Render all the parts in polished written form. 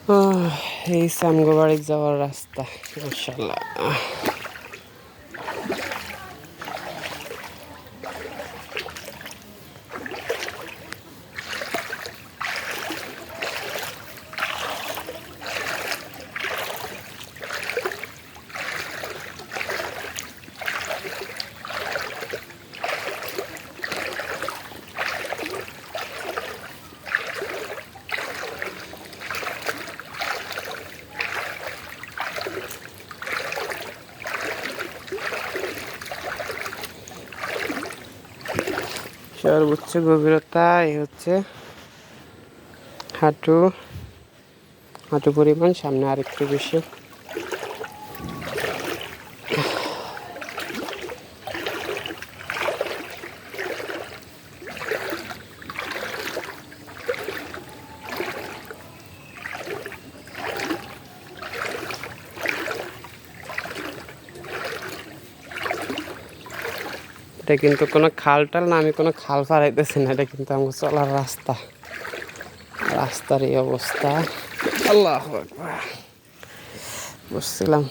এই সামগো বাড়ি যাওয়ার রাস্তা মাশাআল্লাহ। সর্বোচ্চ গভীরতা এই হচ্ছে হাঁটু হাঁটু পরিমাণ, সামনে আরেকটু বেশি। এটা কিন্তু কোনো খাল টাল না, আমি কোনো খাল পাড়াইতেছি না, এটা কিন্তু আমার চলার রাস্তা। রাস্তার এই অবস্থা, আল্লাহু আকবার। বুঝছিলাম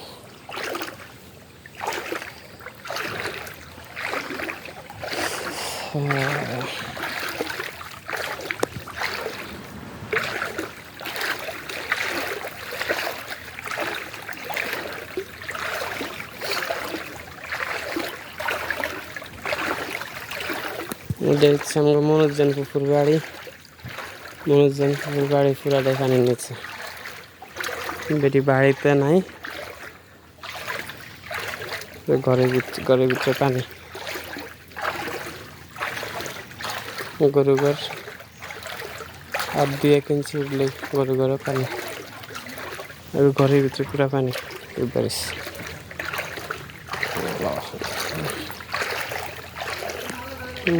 এটা হচ্ছে আমার মনোজ্জন পুকুর বাড়ি। মনোজ্জন পুকুর বাড়ি পুরাটাই পানির নিচে, বেটি বাড়িতে নাই, ঘরের ভিতরে পানি। গরু ঘর আর 2-1 ইঞ্চি উঠলেই গরু ঘরে পানি, আর ঘরের ভিতরে পুরা পানি বারিশ।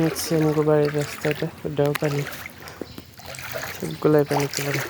হচ্ছে আমার বাড়ির রাস্তাটা, ওটাও পানি, সবগুলাই পানিতে পারে।